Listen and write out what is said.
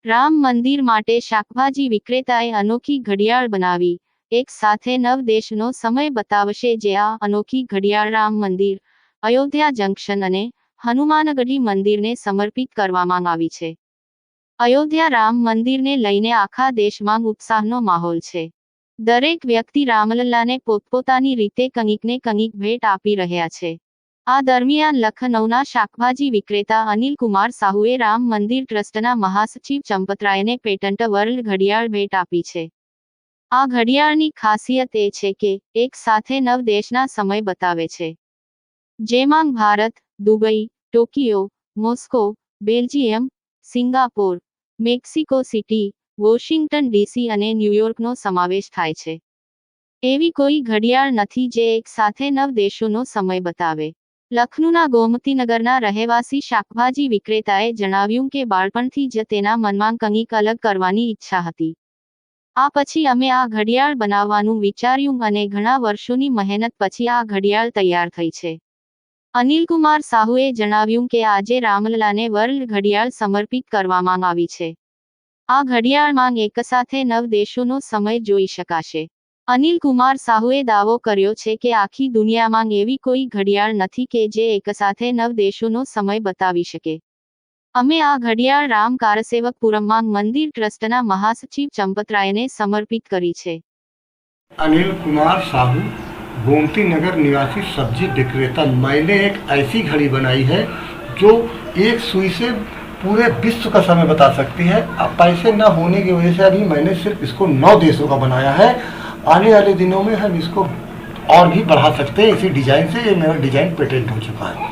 રામ મંદિર માટે શાકભાજી વિક્રેતાએ અનોખી ઘડિયાળ બનાવી. એક સાથે 9 દેશનો સમય બતાવશે જે આ અનોખી ઘડિયાળ રામ મંદિર, અયોધ્યા જંકશન અને હનુમાનગઢી મંદિરને સમર્પિત કરવામાં આવી છે. અયોધ્યા રામ મંદિરને લઈને આખા દેશમાં ઉત્સાહનો માહોલ છે. દરેક વ્યક્તિ રામલલ્લાને પોતપોતાની રીતે કંઈકને કંઈક ભેટ આપી રહ્યા છે. આ દરમિયાન લખનૌના શાકભાજી વિક્રેતા અનિલ કુમાર સાહુએ રામ મંદિર ટ્રસ્ટના મહાસચિવ ચંપતરાયને પેટન્ટ વર્લ્ડ ઘડિયાળ ભેટ આપી છે. આ ઘડિયાળની ખાસિયત એ છે કે એક સાથે 9 દેશના સમય બતાવે છે, જેમાં Bharat, Dubai, Tokyo, Moscow, Belgium, Singapore, Mexico city, Washington DC અને ન્યૂયોર્કનો સમાવેશ થાય છે. એવી કોઈ ઘડિયાળ નથી જે એક સાથે 9 દેશોનો સમય બતાવે. લખનૌના ગોમતીનગરના રહેવાસી શાકભાજી વિક્રેતાએ જણાવ્યું કે બાળપણથી જ તેના મનમાં કંઈક અલગ કરવાની ઈચ્છા હતી. આ પછી અમે આ ઘડિયાળ બનાવવાનું વિચાર્યું અને ઘણા વર્ષોની મહેનત પછી આ ઘડિયાળ તૈયાર થઈ છે. અનિલ કુમાર સાહુએ જણાવ્યું કે આજે રામલલ્લાને વર્લ્ડ ઘડિયાળ સમર્પિત કરવામાં આવી છે. આ ઘડિયાળમાં એકસાથે 9 દેશોનો સમય જોઈ શકાશે. અનિલ કુમાર સાહુએ દાવો કર્યો છે કે આખી દુનિયામાં એવી કોઈ ઘડિયાળ નથી કે જે એકસાથે 9 દેશોનો સમય બતાવી શકે. અમે આ ઘડિયાળ રામ કારસેવકપુરમમાં મંદિર ટ્રસ્ટના મહાસચિવ ચંપતરાયને સમર્પિત કરી છે. अनिल कुमार साहू, गोमती नगर निवासी सब्जी विक्रेता। मैंने एक ऐसी घड़ी बनाई है जो एक सुई से पूरे विश्व का समय बता सकती है। अब पैसे न होने की वजह से अभी मैंने सिर्फ इसको 9 देशों का बनाया है। आने वाले दिनों में हम इसको और भी बढ़ा सकते हैं इसी डिजाइन से। ये मेरा डिजाइन पेटेंट हो चुका है।